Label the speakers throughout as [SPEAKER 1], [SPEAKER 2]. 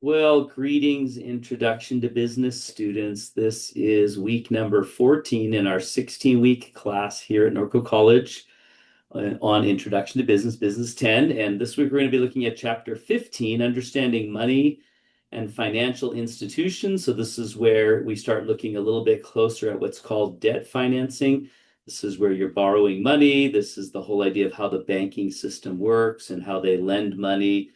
[SPEAKER 1] Well, greetings, Introduction to Business students. This is week number 14 in our 16-week class here at Norco College on Introduction to Business, Business 10. And this week we're going to be looking at chapter 15, Understanding Money and Financial Institutions. So this is where we start looking a little bit closer at what's called debt financing. This is where you're borrowing money. This is the whole idea of how the banking system works and how they lend money.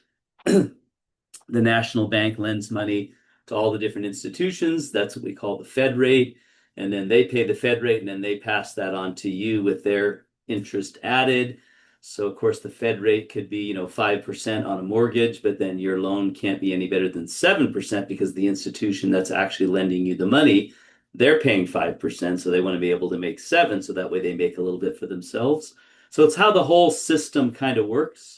[SPEAKER 1] The national bank lends money to all the different institutions. That's what we call the Fed rate. And then they pay the Fed rate and then they pass that on to you with their interest added. So of course the Fed rate could be, 5% on a mortgage, but then your loan can't be any better than 7% because the institution that's actually lending you the money, they're paying 5%. So they want to be able to make 7 so that way they make a little bit for themselves. So it's how the whole system kind of works.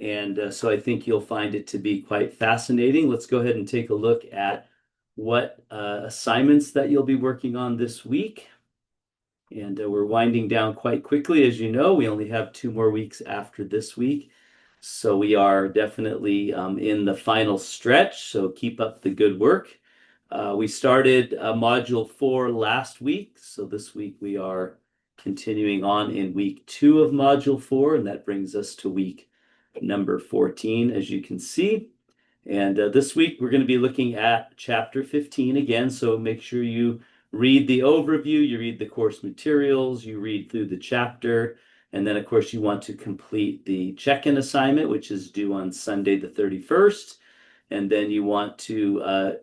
[SPEAKER 1] And so I think you'll find it to be quite fascinating. Let's go ahead and take a look at what assignments that you'll be working on this week. And we're winding down quite quickly. As you know, we only have 2 more weeks after this week. So we are definitely in the final stretch. So keep up the good work. We started module 4 last week. So this week we are continuing on in week 2 of module 4. And that brings us to week number 14, as you can see. And this week we're going to be looking at chapter 15 again. So make sure you read the overview, you read the course materials, you read through the chapter. And then, of course, you want to complete the check-in assignment, which is due on Sunday the 31st. And then you want to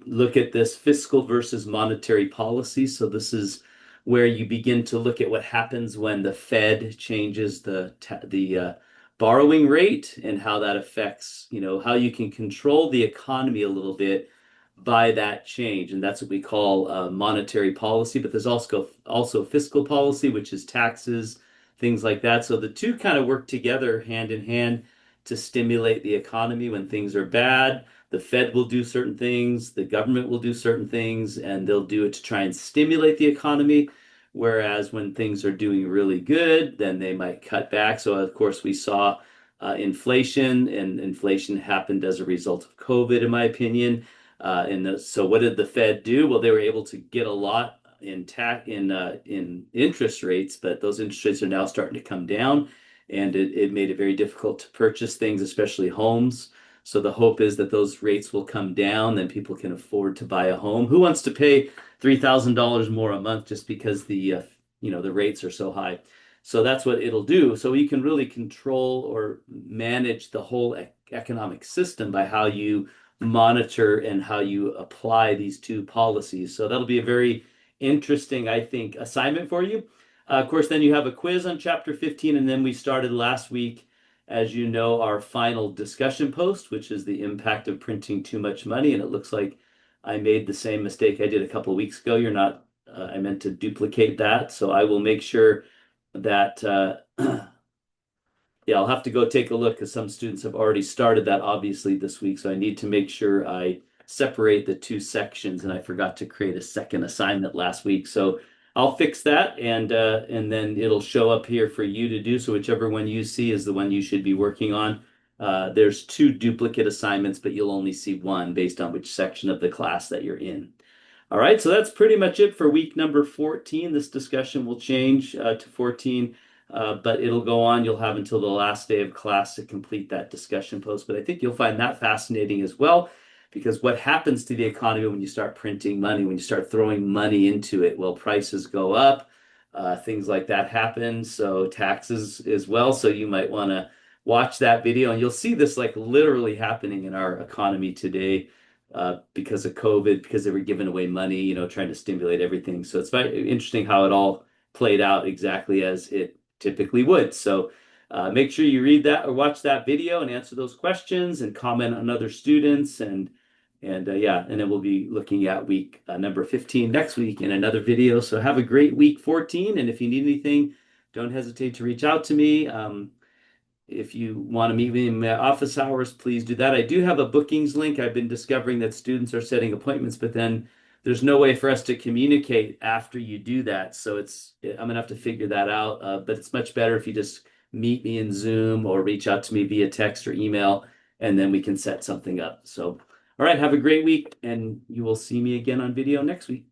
[SPEAKER 1] look at this fiscal versus monetary policy. So this is where you begin to look at what happens when the Fed changes the borrowing rate and how that affects, how you can control the economy a little bit by that change. And that's what we call monetary policy. But there's also fiscal policy, which is taxes, things like that. So the two kind of work together hand in hand to stimulate the economy when things are bad. The Fed will do certain things, the government will do certain things, and they'll do it to try and stimulate the economy. Whereas when things are doing really good, then they might cut back. So, of course, we saw inflation, and inflation happened as a result of COVID, in my opinion. So, what did the Fed do? Well, they were able to get a lot in interest rates, but those interest rates are now starting to come down, and it made it very difficult to purchase things, especially homes. So the hope is that those rates will come down, then people can afford to buy a home. Who wants to pay $3,000 more a month just because the rates are so high? So that's what it'll do. So you can really control or manage the whole economic system by how you monitor and how you apply these two policies. So that'll be a very interesting, I think, assignment for you. Of course, then you have a quiz on chapter 15, and then we started last week, as you know, our final discussion post, which is the impact of printing too much money. And it looks like I made the same mistake I did a couple of weeks ago. I meant to duplicate that. So I will make sure that, yeah, I'll have to go take a look because some students have already started that obviously this week. So I need to make sure I separate the two sections, and I forgot to create a second assignment last week. So I'll fix that, and then it'll show up here for you to do. So whichever one you see is the one you should be working on. There's 2 duplicate assignments, but you'll only see one based on which section of the class that you're in. All right, so that's pretty much it for week number 14. This discussion will change to 14, but it'll go on. You'll have until the last day of class to complete that discussion post. But I think you'll find that fascinating as well, because what happens to the economy when you start printing money, when you start throwing money into it? Well, prices go up, things like that happen. So taxes as well. So you might want to watch that video, and you'll see this like literally happening in our economy today because of COVID, because they were giving away money, trying to stimulate everything. So it's very interesting how it all played out exactly as it typically would. So make sure you read that or watch that video and answer those questions and comment on other students. And yeah, and then we'll be looking at week number 15 next week in another video. So have a great week 14. And if you need anything, don't hesitate to reach out to me. If you want to meet me in my office hours, please do that. I do have a bookings link. I've been discovering that students are setting appointments, but then there's no way for us to communicate after you do that. So I'm gonna have to figure that out. But it's much better if you just meet me in Zoom or reach out to me via text or email, and then we can set something up. So All right, have a great week, and you will see me again on video next week.